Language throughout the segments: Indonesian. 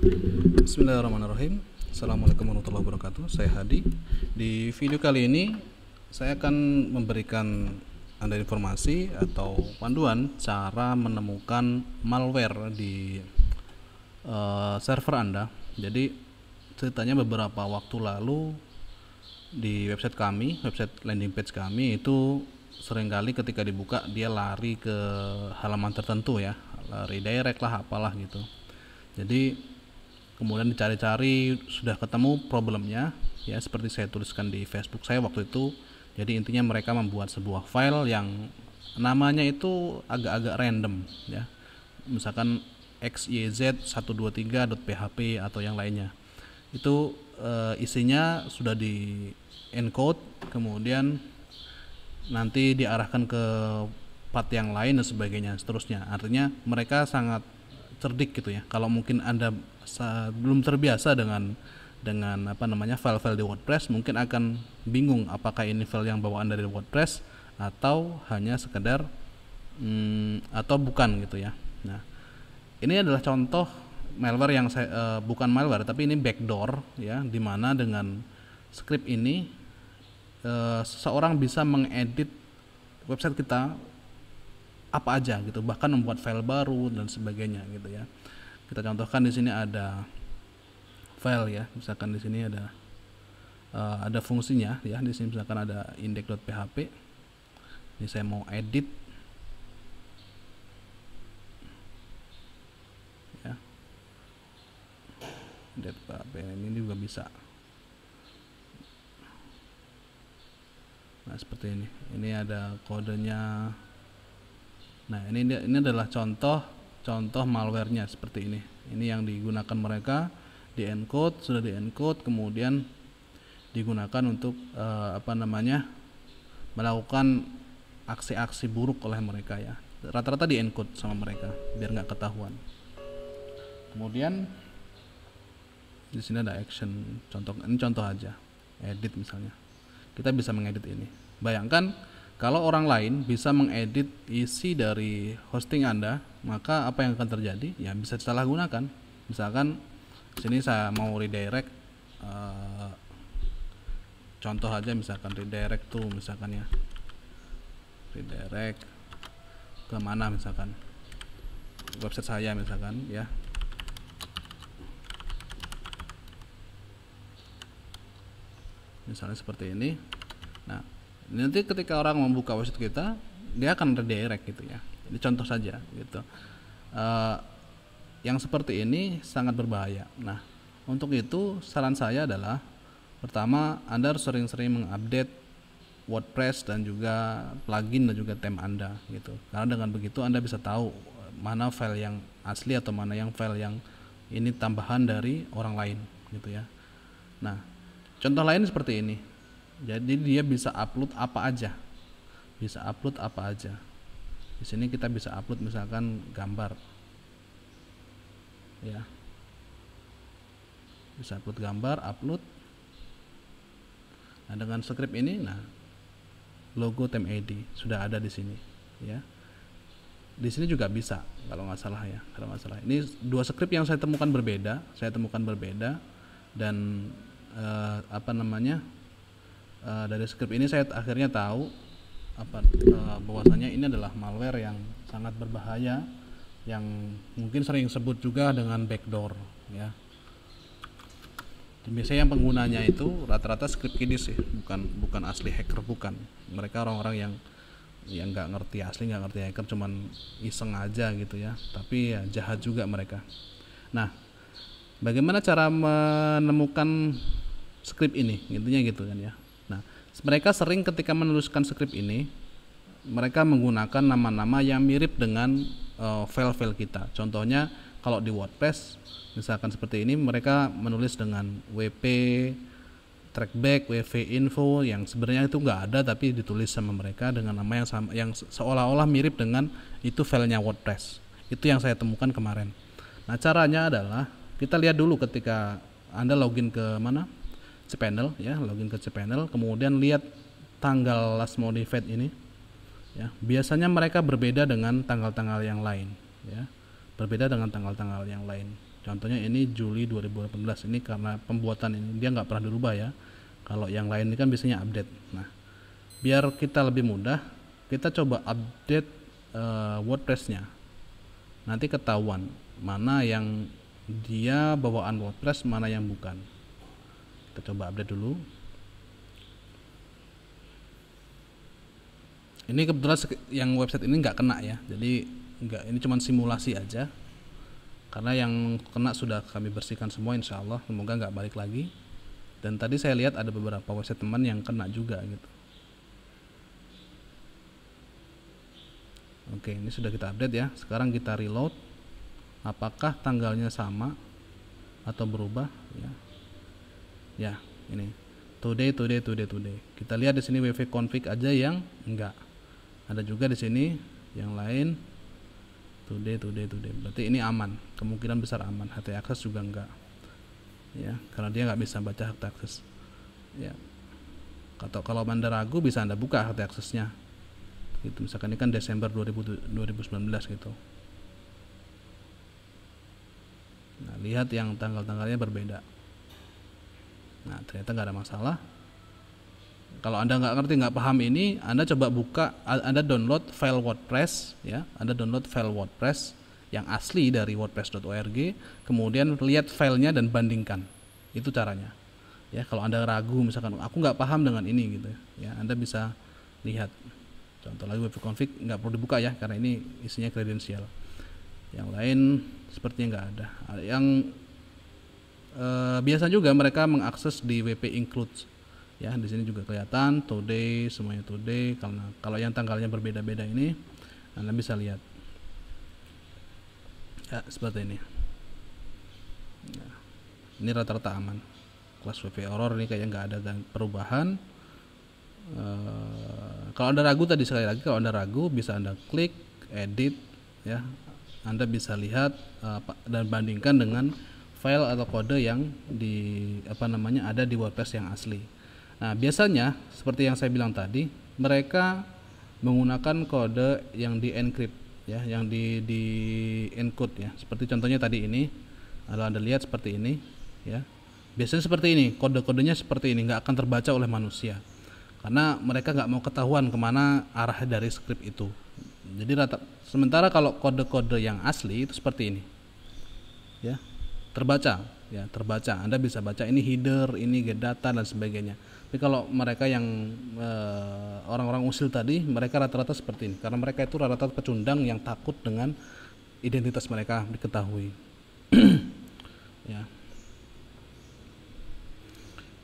Bismillahirrahmanirrahim. Assalamualaikum warahmatullahi wabarakatuh. Saya Hadi. Di video kali ini saya akan memberikan Anda informasi atau panduan cara menemukan malware di server Anda. Jadi ceritanya beberapa waktu lalu di website kami, website landing page kami itu seringkali ketika dibuka dia lari ke halaman tertentu ya, lari direct lah apalah gitu. Jadi kemudian dicari-cari sudah ketemu problemnya ya, seperti saya tuliskan di Facebook saya waktu itu. Jadi intinya mereka membuat sebuah file yang namanya itu agak-agak random ya, misalkan xyz123.php atau yang lainnya. Itu isinya sudah di encode, kemudian nanti diarahkan ke part yang lain dan sebagainya seterusnya. Artinya mereka sangat cerdik gitu ya. Kalau mungkin Anda belum terbiasa dengan file-file di WordPress, mungkin akan bingung apakah ini file yang bawaan dari WordPress atau hanya sekedar atau bukan gitu ya. Nah, ini adalah contoh malware yang saya bukan malware tapi ini backdoor ya, dimana dengan script ini seseorang bisa mengedit website kita apa aja gitu, bahkan membuat file baru dan sebagainya gitu ya. Kita contohkan di sini ada file ya, misalkan di sini ada fungsinya ya, di sini misalkan ada index.php. Ini saya mau edit ya, index.php ini juga bisa. Nah seperti ini, ada kodenya. Nah ini adalah contoh malwarenya seperti ini. Ini yang digunakan mereka, di encode, sudah di encode, kemudian digunakan untuk melakukan aksi-aksi buruk oleh mereka ya. Rata-rata di encode sama mereka biar nggak ketahuan. Kemudian di sini ada action, ini contoh aja, edit misalnya. Kita bisa mengedit ini. Bayangkan kalau orang lain bisa mengedit isi dari hosting Anda, maka apa yang akan terjadi? Ya bisa disalahgunakan. Misalkan sini saya mau redirect, contoh aja misalkan redirect tuh misalkan ya, redirect ke mana misalkan, website saya misalkan ya. Misalnya seperti ini. Nah, nanti ketika orang membuka website kita, dia akan redirect gitu ya. Ini contoh saja gitu. Yang seperti ini sangat berbahaya. Nah, untuk itu saran saya adalah pertama, Anda harus sering-sering mengupdate WordPress dan juga plugin dan juga theme Anda gitu. Karena dengan begitu Anda bisa tahu mana file yang asli atau mana yang file yang ini tambahan dari orang lain gitu ya. Nah, contoh lain seperti ini. Jadi dia bisa upload apa aja. Bisa upload apa aja. Di sini kita bisa upload misalkan gambar. Ya. Bisa upload gambar, upload. Nah, dengan script ini logo theme ID sudah ada di sini ya. Di sini juga bisa kalau nggak salah ya, Ini dua script yang saya temukan berbeda, dan dari script ini saya akhirnya tahu bahwasanya ini adalah malware yang sangat berbahaya, yang mungkin sering sebut juga dengan backdoor ya. Biasanya yang penggunanya itu rata-rata script kiddies sih, bukan asli hacker, bukan. Mereka orang-orang yang nggak ngerti asli, nggak ngerti hacker, cuman iseng aja gitu ya. Tapi ya jahat juga mereka. Nah, bagaimana cara menemukan script ini? Intinya gitu kan ya. Nah, mereka sering ketika menuliskan script ini, mereka menggunakan nama-nama yang mirip dengan file-file kita. Contohnya kalau di WordPress misalkan seperti ini, mereka menulis dengan wp trackback, wp info, yang sebenarnya itu nggak ada tapi ditulis sama mereka dengan nama yang sama, yang seolah-olah mirip dengan itu filenya WordPress. Itu yang saya temukan kemarin. Nah, caranya adalah kita lihat dulu ketika Anda login ke mana? cPanel ya, login ke cPanel, kemudian lihat tanggal last modified ini ya. Biasanya mereka berbeda dengan tanggal-tanggal yang lain ya. Berbeda dengan tanggal-tanggal yang lain. Contohnya ini Juli 2018, ini karena pembuatan ini dia nggak pernah dirubah ya. Kalau yang lain ini kan biasanya update. Nah, biar kita lebih mudah, kita coba update WordPress-nya. Nanti ketahuan mana yang dia bawaan WordPress, mana yang bukan. Kita coba update dulu. Ini kebetulan yang website ini nggak kena ya, jadi nggak, ini cuma simulasi aja. Karena yang kena sudah kami bersihkan semua, insya Allah semoga nggak balik lagi. Dan tadi saya lihat ada beberapa website teman yang kena juga gitu. Oke, ini sudah kita update ya. Sekarang kita reload. Apakah tanggalnya sama atau berubah ya? Ya, ini today. Kita lihat di sini wv config aja yang enggak. Ada juga di sini yang lain today. Berarti ini aman, kemungkinan besar aman. HT access juga enggak ya, karena dia nggak bisa baca HT access ya. Atau kalau Anda ragu bisa Anda buka HT accessnya gitu. Misalkan ini kan Desember 2019 gitu. Nah, lihat yang tanggal-tanggalnya berbeda. Nah, ternyata nggak ada masalah. Kalau Anda nggak ngerti, nggak paham ini, Anda coba buka, Anda download file WordPress ya. Anda download file WordPress yang asli dari wordpress.org, kemudian lihat filenya dan bandingkan. Itu caranya. Ya, kalau Anda ragu misalkan aku nggak paham dengan ini gitu ya, Anda bisa lihat. Contoh lagi wp config nggak perlu dibuka ya, karena ini isinya kredensial. Yang lain sepertinya nggak ada. Yang biasa juga mereka mengakses di wp include ya. Di sini juga kelihatan today, semuanya today. Karena kalau yang tanggalnya berbeda-beda ini Anda bisa lihat ya, seperti ini ya. Ini rata-rata aman. Kelas wp error ini kayak nggak ada perubahan. Kalau Anda ragu, tadi sekali lagi, kalau Anda ragu bisa Anda klik edit ya. Anda bisa lihat dan bandingkan dengan file atau kode yang ada di WordPress yang asli. Nah, biasanya seperti yang saya bilang tadi, mereka menggunakan kode yang di encrypt ya, yang di encode ya. Seperti contohnya tadi ini, kalau Anda lihat seperti ini ya. Biasanya seperti ini, kode-kodenya seperti ini, nggak akan terbaca oleh manusia. Karena mereka nggak mau ketahuan kemana arah dari script itu. Jadi sementara kalau kode-kode yang asli itu seperti ini ya, terbaca ya, terbaca. Anda bisa baca ini header, ini get data dan sebagainya. Tapi kalau mereka yang orang-orang usil tadi, mereka rata-rata seperti ini, karena mereka itu rata-rata pecundang yang takut dengan identitas mereka diketahui. Ya,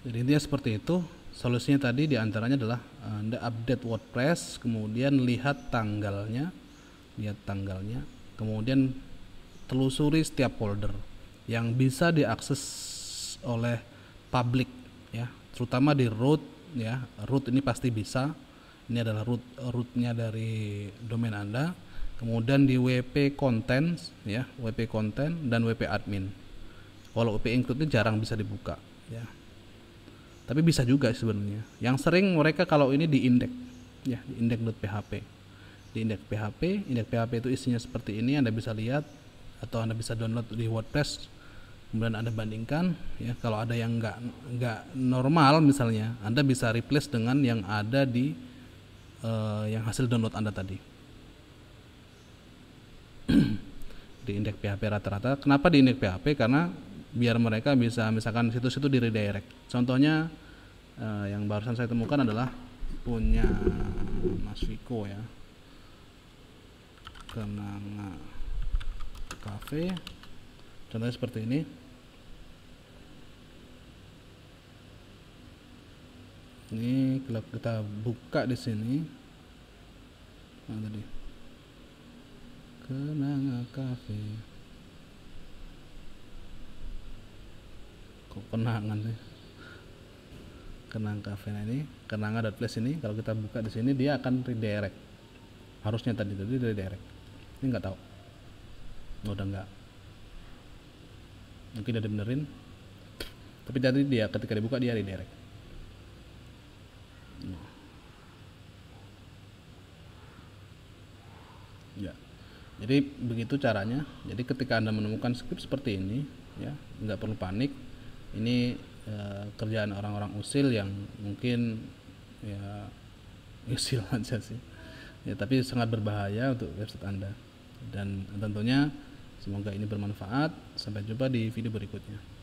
jadi intinya seperti itu. Solusinya tadi diantaranya adalah Anda update WordPress, kemudian lihat tanggalnya, kemudian telusuri setiap folder yang bisa diakses oleh publik ya, terutama di root ya. Root ini pasti bisa. Ini adalah rootnya dari domain Anda. Kemudian di WP content ya, WP content dan WP admin. Kalau WP include ini jarang bisa dibuka ya. Tapi bisa juga sebenarnya. Yang sering mereka kalau ini di index ya, di index.php. Di index PHP itu isinya seperti ini, Anda bisa lihat atau Anda bisa download di WordPress. Kemudian Anda bandingkan ya. Kalau ada yang enggak normal misalnya, Anda bisa replace dengan yang ada di yang hasil download Anda tadi. Di index PHP rata-rata. Kenapa di index PHP? Karena biar mereka bisa misalkan situs itu di redirect. Contohnya yang barusan saya temukan adalah punya Mas Viko ya, Kenanga Cafe. Contohnya seperti ini. Ini kalau kita buka di sini, nah tadi Kenanga Cafe. Kenangan sih, Kenang Cafe ini, kenanga.place ini. Kalau kita buka di sini dia akan redirect. Harusnya tadi redirect. Ini nggak tahu. Udah nggak. Mungkin udah dibenerin. Tapi tadi dia ketika dibuka dia redirect. Ya. Jadi begitu caranya. Jadi ketika Anda menemukan script seperti ini, ya nggak perlu panik. Ini kerjaan orang-orang usil yang mungkin ya usil aja sih. Ya, tapi sangat berbahaya untuk website Anda. Dan tentunya semoga ini bermanfaat. Sampai jumpa di video berikutnya.